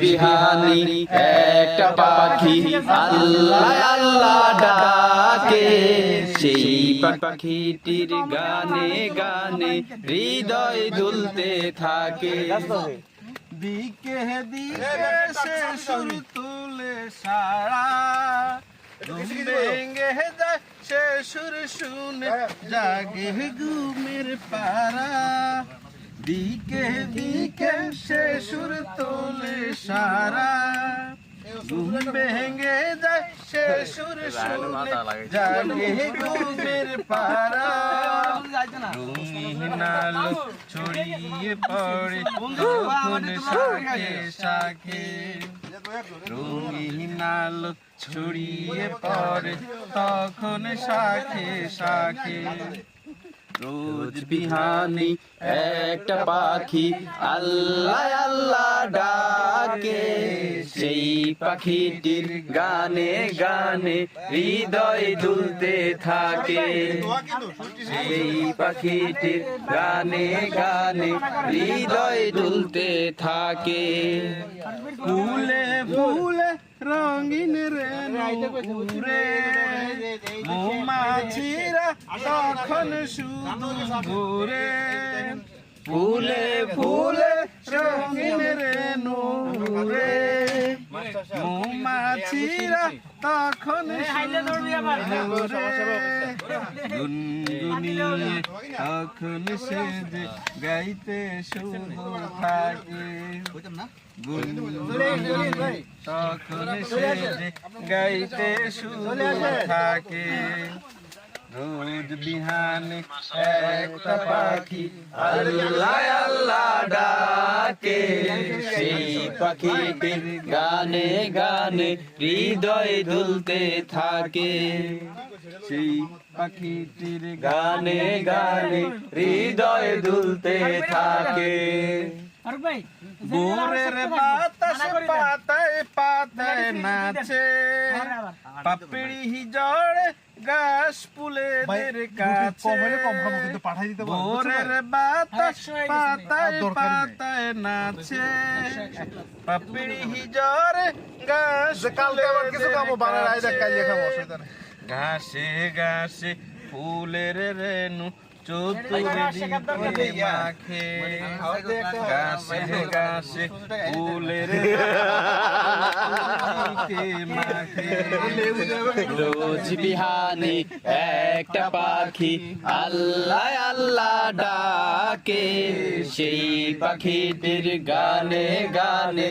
বিহানি একটা পাখি আল্লাহ আল্লাহ ডাকে, সেই পাখিটির গানে গানে হৃদয় দুলতে থাকে। দিকে দিকে সে সুর তুলে সারা, ভেঙে যায় সে সুর শুনে জাগে ঘুমের পারা। দিকে দিকে সে সুর তোলে সারা, ঘুম ভেঙে যায় সে সুর শুনে জাগে ঘুমের পারা। রঙিন আলো ছড়িয়ে পড়ে তখন শাখে শাখে, রঙিন আলো ছড়িয়ে পড়ে তখন শাখে শাখে। রোজ বিহানি একটা পাখি আল্লাহ আল্লাহ ডাকে, সেই পাখিটির গানে গানে হৃদয় দুলতে থাকে। সেই পাখিটির গানে গানে হৃদয় দুলতে থাকে। ফুলে ফুলে রঙিন রেণু উড়ে, মৌমাছিরা তখন শুধু ঘুরে। ফুলে ফুলে রঙিন রেণু উড়ে, মৌমাছিরা তখন ঘুরে। গুনগুনিয়ে তখন সে যে গাইতে শুধু থাকে। গুনগুনিয়ে তখন সে যে গাইতে শুধু থাকে। রোজ বিহানে একটা পাখি আল্লাহ আল্লাহ ডাকে, সেই পাখিটির গানে গানে হৃদয় দুলতে থাকে। সেই পাখিটির গানে গানে হৃদয় দুলতে থাকে। ভোরের বাতাস পাতায় পাতায় নাচে, পাপড়ি জড়ে গাছ ফুলেদের কাছে। ভোরের বাতাস পাতায় পাতায় নাচে, পাপড়ি জড়ে গাছ ঘাসে ঘাসে ফুলের রেণু চতুর্দিকে মাখে। ঘাসে ঘাসে ফুলের মাখে। রোজ বিহানি একটা পাখি আল্লাহ আল্লাহ ডাকে, সেই পাখিটির গানে গানে